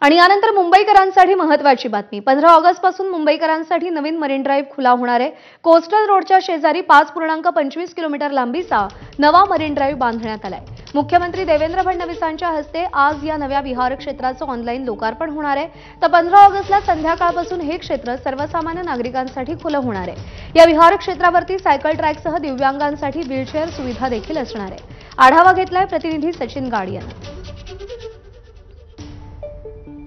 आणि यानंतर मुंबईकरांसाठी महत्त्वाची बातमी। 15 ऑगस्ट पासून मुंबईकरांसाठी नवीन मरीन ड्राइव्ह खुला होणार आहे। कोस्टल रोडच्या शेजारी 5.25 किलोमीटर लांबीचा नवा मरीन ड्राइव्ह बांधण्यात आलाय। मुख्यमंत्री देवेंद्र फडणवीसांच्या हस्ते आज या नव्या विहार क्षेत्राचं ऑनलाईन लोकार्पण होणार आहे। तर 15 ऑगस्टला संध्याकाळपासून हे क्षेत्र सर्वसामान्य नागरिकांसाठी खुलं होणार आहे। या विहार क्षेत्रावरती सायकल ट्रॅकसह दिव्यांगांसाठी व्हीलचेअर सुविधा देखील असणार आहे। आढावा घेतलाय प्रतिनिधी सचिन गाड यांनी।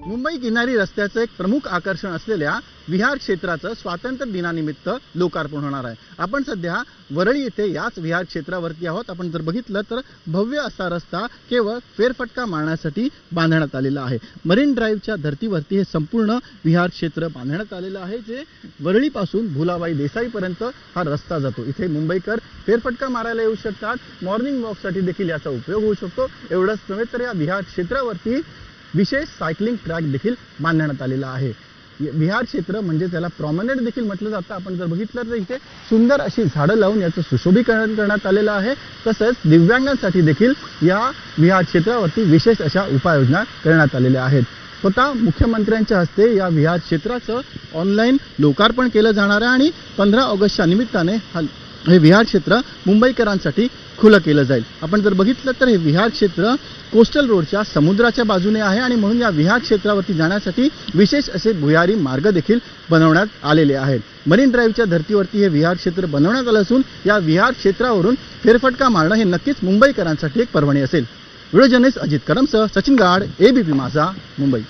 मुंबई किनारी रस्त्याचं एक प्रमुख आकर्षण असलेल्या विहार क्षेत्राचं स्वातंत्र्य दिनानिमित्त लोकार्पण होणार आहे। आपण सध्या वरळी येथे याच विहार क्षेत्रावरती आहोत। आपण जर बघितलं तर भव्य असा रस्ता केवळ फेरफटका मारण्यासाठी बांधण्यात आलेला आहे। मरीन ड्राइव्हच्या धर्तीवरती हे संपूर्ण विहार क्षेत्र बांधण्यात आलेलं आहे, जे वरळी पासून भुलाबाई देसाई पर्यंत हा रस्ता जातो। इथे मुंबईकर फेरफटका मारायला येऊ शकतात, मॉर्निंग वॉकसाठी देखील याचा उपयोग होऊ शकतो। एवढंच नव्हे तर या विहार क्षेत्रावरती विशेष सायकलिंग ट्रॅक देखील बांधण्यात आलेला आहे। विहार क्षेत्र म्हणजे त्याला प्रॉमेनेड देखील म्हटलं जातं। आपण जर बघितलं तर इथे सुंदर अशी झाडं लावून याचं सुशोभीकरण करण्यात आलेलं आहे। तसंच दिव्यांगांसाठी देखील या विहार क्षेत्रावरती विशेष अशा उपाययोजना करण्यात आलेल्या आहेत। स्वतः मुख्यमंत्र्यांच्या हस्ते या विहार क्षेत्राचं ऑनलाईन लोकार्पण केलं जाणार आहे आणि 15 ऑगस्टच्या निमित्ताने हे विहार क्षेत्र मुंबईकरांसाठी खुलं केलं जाईल। आपण जर बघितलं तर हे विहार क्षेत्र कोस्टल रोडच्या समुद्राच्या बाजूने आहे आणि म्हणून या विहार क्षेत्रावरती जाण्यासाठी विशेष असे भुयारी मार्ग देखील बनवण्यात आलेले आहेत। मरीन ड्राइव्हच्या धर्तीवरती हे विहार क्षेत्र बनवण्यात आलं असून या विहार क्षेत्रावरून फेरफटका मारणं हे नक्कीच मुंबईकरांसाठी एक पर्वणी असेल। व्हिडिओ जर्नलिस्ट अजित करमसह सचिन गाड, एबीपी माझा, मुंबई।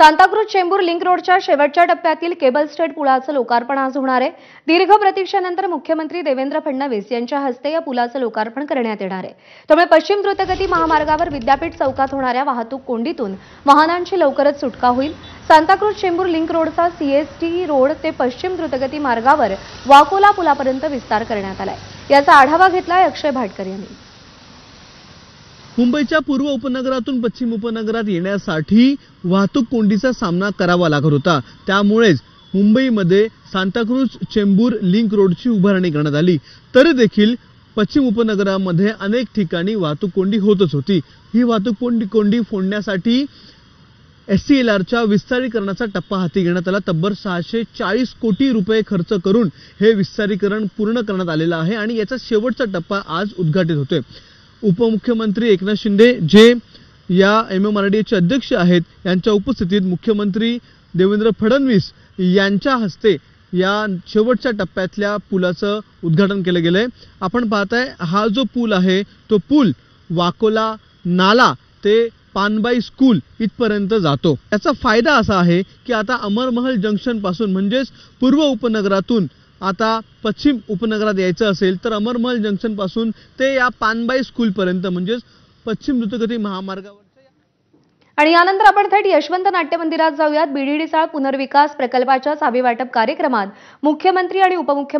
सांताक्रूज चेंबूर लिंक रोडच्या शेवटच्या टप्प्यातील केबल स्टेट पुलाचं लोकार्पण आज होणार आहे। दीर्घ प्रतीक्षेनंतर मुख्यमंत्री देवेंद्र फडणवीस यांच्या हस्ते या पुलाचं लोकार्पण करण्यात येणार आहे। त्यामुळे पश्चिम द्रुतगती महामार्गावर विद्यापीठ चौकात होणाऱ्या वाहतूक कोंडीतून वाहनांची लवकरच सुटका होईल। सांताक्रूज चेंबूर लिंक रोडचा सीएसटी रोड ते पश्चिम द्रुतगती मार्गावर वाकोला पुलापर्यंत विस्तार करण्यात आलाय। याचा आढावा घेतलाय अक्षय भाटकर यांनी। मुंबईच्या पूर्व उपनगरातून पश्चिम उपनगरात येण्यासाठी वाहतूक कोंडीचा सामना करावा लागत होता। त्यामुळेच मुंबईमध्ये सांताक्रूज चेंबूर लिंक रोडची उभारणी करण्यात आली। तरी देखील पश्चिम उपनगरामध्ये अनेक ठिकाणी वाहतूक कोंडी होतच होती। ही वाहतूक कोंडी फोडण्यासाठी एससीएलआरच्या विस्तारीकरणाचा टप्पा हाती घेण्यात आला। तब्बल 640 कोटी रुपये खर्च करून हे विस्तारीकरण पूर्ण करण्यात आलेलं आहे आणि याचा शेवटचा टप्पा आज उद्घाटित होतोय। उपमुख्यमंत्री एकनाथ शिंदे, जे या एमएमआरडीएचे अध्यक्ष आहेत, यांच्या उपस्थितीत मुख्यमंत्री देवेंद्र फडणवीस यांच्या हस्ते या शेवटच्या टप्प्यातल्या पुलाचं उद्घाटन केलं गेलंय। आपण पाहताय हा जो पूल आहे तो पूल वाकोला नाला ते पानबाई स्कूल इथपर्यंत जातो। याचा फायदा असा आहे की आता अमरमहल जंक्शन पासून म्हणजेच पूर्व उपनगरातून आता पश्चिम उपनगरात यायचं असेल तर अमरमहल जंक्शन पासून ते या पानबाई स्कूल पर्यंत म्हणजेच पश्चिम द्रुतगती महामार्गावर। आणि यानंतर आपण थेट यशवंत नाट्य मंदिरात जाऊयात। बीडीडी चाळ पुनर्विकास प्रकल्पाच्या चावी वाटप कार्यक्रमात मुख्यमंत्री आणि उपमुख्यमंत्री